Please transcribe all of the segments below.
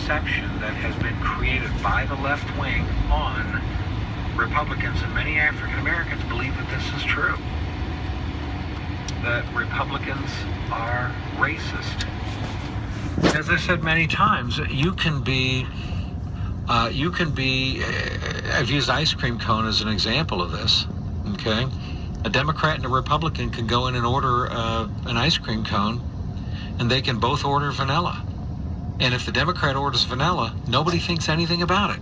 perception that has been created by the left wing on Republicans, and many African Americans believe that this is true. That Republicans are racist. As I said many times, you can be, I've used ice cream cone as an example of this, okay? A Democrat and a Republican can go in and order an ice cream cone, and they can both order vanilla. And if the Democrat orders vanilla, nobody thinks anything about it.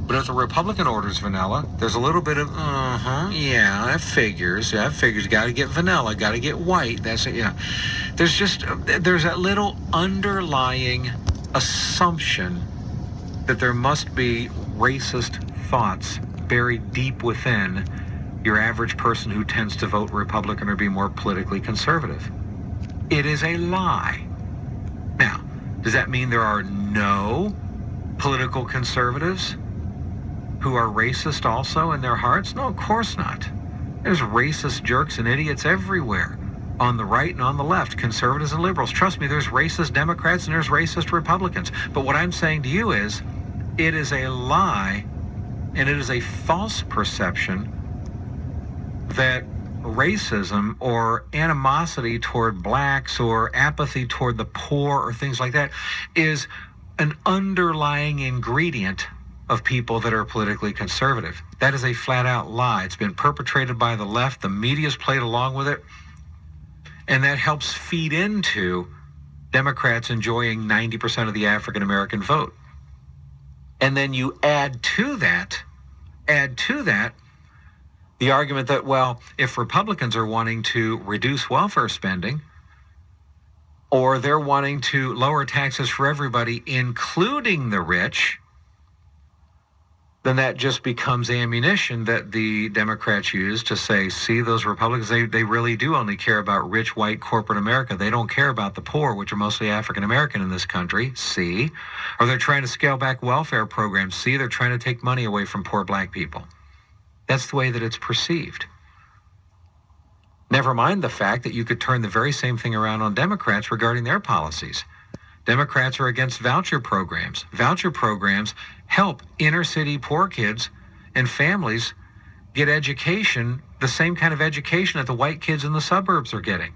But if the Republican orders vanilla, there's a little bit of, yeah, that figures. Yeah, that figures. Got to get vanilla. Got to get white. That's it. Yeah. There's that little underlying assumption that there must be racist thoughts buried deep within your average person who tends to vote Republican or be more politically conservative. It is a lie. Now, does that mean there are no political conservatives who are racist also in their hearts? No, of course not. There's racist jerks and idiots everywhere, on the right and on the left, conservatives and liberals. Trust me, there's racist Democrats and there's racist Republicans. But what I'm saying to you is, it is a lie and it is a false perception that racism or animosity toward blacks or apathy toward the poor or things like that is an underlying ingredient of people that are politically conservative. That is a flat-out lie. It's been perpetrated by the left. The media's played along with it. And that helps feed into Democrats enjoying 90% of the African-American vote. And then you add to that the argument that, well, if Republicans are wanting to reduce welfare spending, or they're wanting to lower taxes for everybody, including the rich, then that just becomes ammunition that the Democrats use to say, see, those Republicans, they really do only care about rich, white, corporate America. They don't care about the poor, which are mostly African-American in this country, see? Or they're trying to scale back welfare programs, see? They're trying to take money away from poor black people. That's the way that it's perceived. Never mind the fact that you could turn the very same thing around on Democrats regarding their policies. Democrats are against voucher programs. Voucher programs help inner city poor kids and families get education, the same kind of education that the white kids in the suburbs are getting.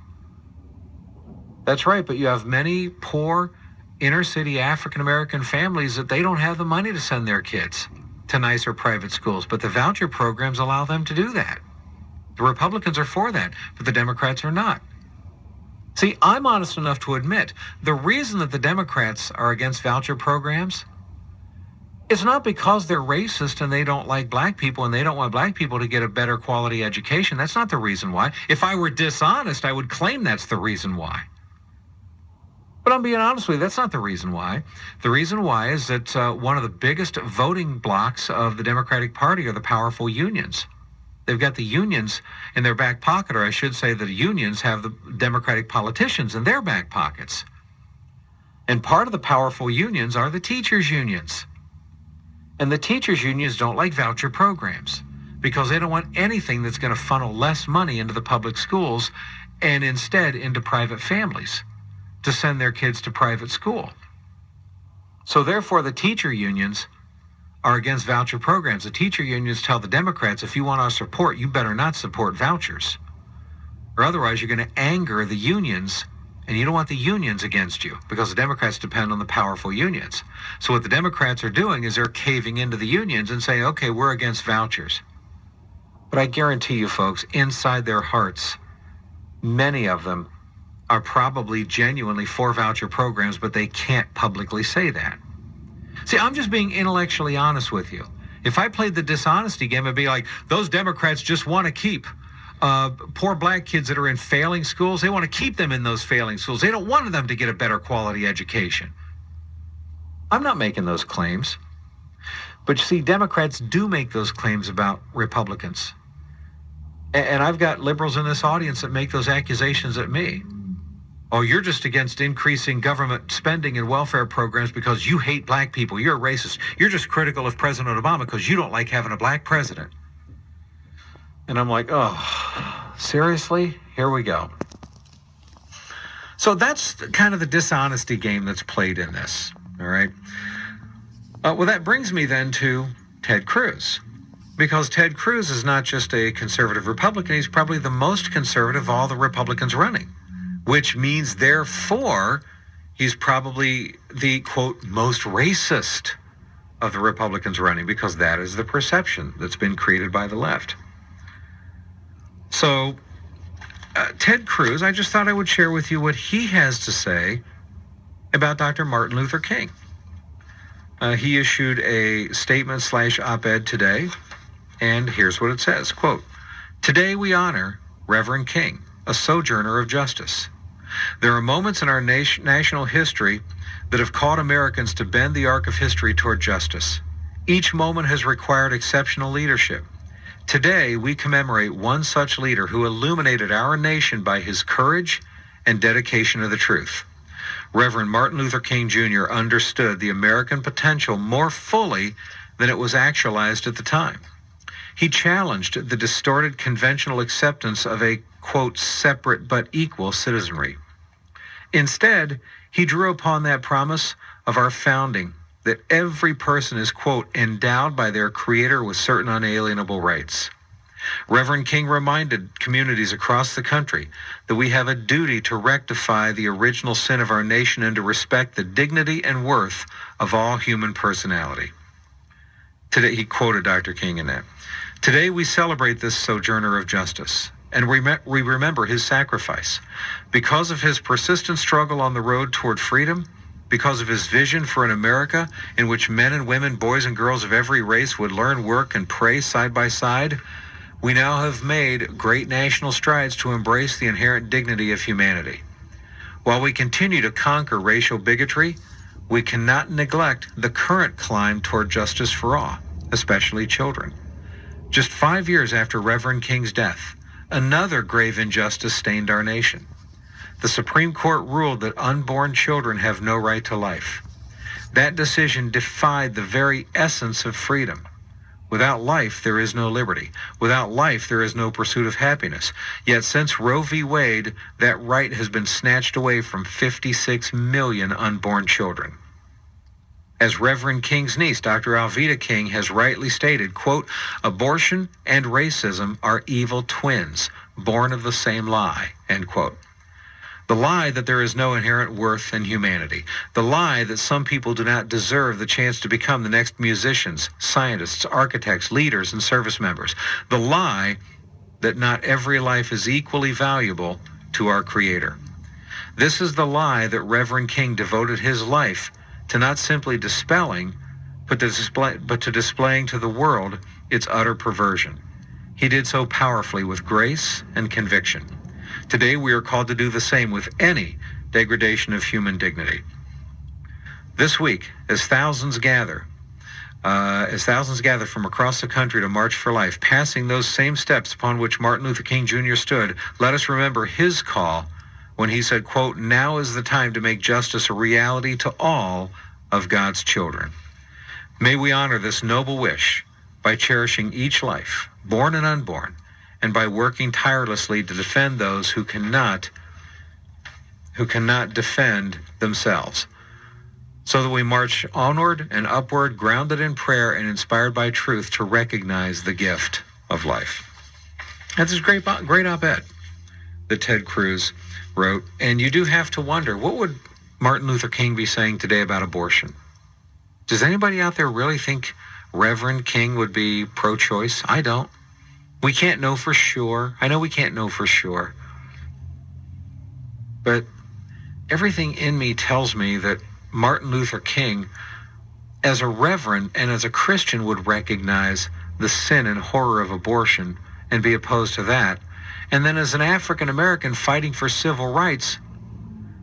That's right, but you have many poor inner city African-American families that they don't have the money to send their kids to nicer private schools, but the voucher programs allow them to do that. The Republicans are for that, but the Democrats are not. See, I'm honest enough to admit the reason that the Democrats are against voucher programs is not because they're racist and they don't like black people and they don't want black people to get a better quality education. That's not the reason why. If I were dishonest, I would claim that's the reason why. But I'm being honest with you, that's not the reason why. The reason why is that one of the biggest voting blocks of the Democratic Party are the powerful unions. They've got the unions in their back pocket, or I should say the unions have the Democratic politicians in their back pockets. And part of the powerful unions are the teachers' unions. And the teachers' unions don't like voucher programs because they don't want anything that's going to funnel less money into the public schools and instead into private families to send their kids to private school. So therefore, the teacher unions are against voucher programs. The teacher unions tell the Democrats, if you want our support, you better not support vouchers. Or otherwise, you're going to anger the unions, and you don't want the unions against you because the Democrats depend on the powerful unions. So what the Democrats are doing is they're caving into the unions and saying, okay, we're against vouchers. But I guarantee you, folks, inside their hearts, many of them are probably genuinely for voucher programs, but they can't publicly say that. See, I'm just being intellectually honest with you. If I played the dishonesty game, I'd be like, those Democrats just want to keep poor black kids that are in failing schools. They want to keep them in those failing schools. They don't want them to get a better quality education. I'm not making those claims. But you see, Democrats do make those claims about Republicans. And I've got liberals in this audience that make those accusations at me. Oh, you're just against increasing government spending and welfare programs because you hate black people. You're a racist. You're just critical of President Obama because you don't like having a black president. And I'm like, oh, seriously? Here we go. So that's kind of the dishonesty game that's played in this, all right? Well, that brings me then to Ted Cruz, because Ted Cruz is not just a conservative Republican, he's probably the most conservative of all the Republicans running, which means, therefore, he's probably the, quote, most racist of the Republicans running, because that is the perception that's been created by the left. So, Ted Cruz, I just thought I would share with you what he has to say about Dr. Martin Luther King. He issued a statement / op-ed today, and here's what it says, quote, "Today we honor Reverend King, a sojourner of justice. There are moments in our national history that have called Americans to bend the arc of history toward justice. Each moment has required exceptional leadership. Today, we commemorate one such leader who illuminated our nation by his courage and dedication to the truth. Reverend Martin Luther King Jr. understood the American potential more fully than it was actualized at the time. He challenged the distorted conventional acceptance of a, quote, separate but equal citizenry. Instead, he drew upon that promise of our founding that every person is, quote, endowed by their Creator with certain unalienable rights. Reverend King reminded communities across the country that we have a duty to rectify the original sin of our nation and to respect the dignity and worth of all human personality." Today, he quoted Dr. King in that. "Today we celebrate this sojourner of justice, and we remember his sacrifice. Because of his persistent struggle on the road toward freedom, because of his vision for an America in which men and women, boys and girls of every race would learn, work, and pray side by side, we now have made great national strides to embrace the inherent dignity of humanity. While we continue to conquer racial bigotry, we cannot neglect the current climb toward justice for all, especially children. Just 5 years after Reverend King's death, another grave injustice stained our nation. The Supreme Court ruled that unborn children have no right to life. That decision defied the very essence of freedom. Without life, there is no liberty. Without life, there is no pursuit of happiness. Yet since Roe v. Wade, that right has been snatched away from 56 million unborn children. As Reverend King's niece, Dr. Alveda King, has rightly stated, quote, abortion and racism are evil twins, born of the same lie, end quote. The lie that there is no inherent worth in humanity. The lie that some people do not deserve the chance to become the next musicians, scientists, architects, leaders, and service members. The lie that not every life is equally valuable to our Creator. This is the lie that Reverend King devoted his life to not simply dispelling, but to displaying to the world its utter perversion. He did so powerfully with grace and conviction. Today we are called to do the same with any degradation of human dignity. This week, as thousands gather from across the country to march for life, passing those same steps upon which Martin Luther King Jr. stood, let us remember his call when he said, quote, now is the time to make justice a reality to all of God's children. May we honor this noble wish by cherishing each life, born and unborn, and by working tirelessly to defend those who cannot defend themselves, so that we march onward and upward, grounded in prayer and inspired by truth to recognize the gift of life. That's a great op-ed that Ted Cruz wrote, and you do have to wonder, what would Martin Luther King be saying today about abortion? Does anybody out there really think Reverend King would be pro-choice? I don't. We can't know for sure. I know we can't know for sure. But everything in me tells me that Martin Luther King, as a reverend and as a Christian, would recognize the sin and horror of abortion and be opposed to that. And then as an African American fighting for civil rights,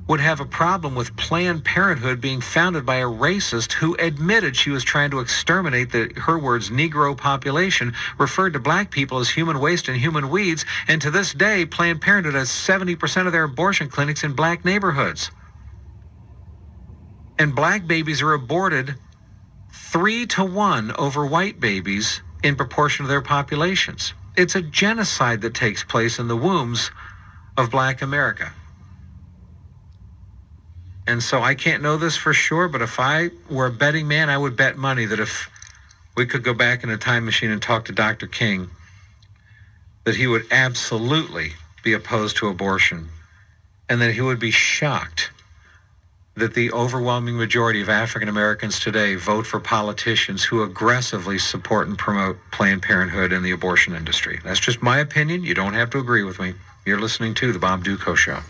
would have a problem with Planned Parenthood being founded by a racist who admitted she was trying to exterminate the, her words, Negro population, referred to black people as human waste and human weeds, and to this day, Planned Parenthood has 70% of their abortion clinics in black neighborhoods. And black babies are aborted 3-to-1 over white babies in proportion to their populations. It's a genocide that takes place in the wombs of black America. And so I can't know this for sure, but if I were a betting man, I would bet money that if we could go back in a time machine and talk to Dr. King, that he would absolutely be opposed to abortion, and that he would be shocked that the overwhelming majority of African Americans today vote for politicians who aggressively support and promote Planned Parenthood and the abortion industry. That's just my opinion. You don't have to agree with me. You're listening to The Bob Dutko Show.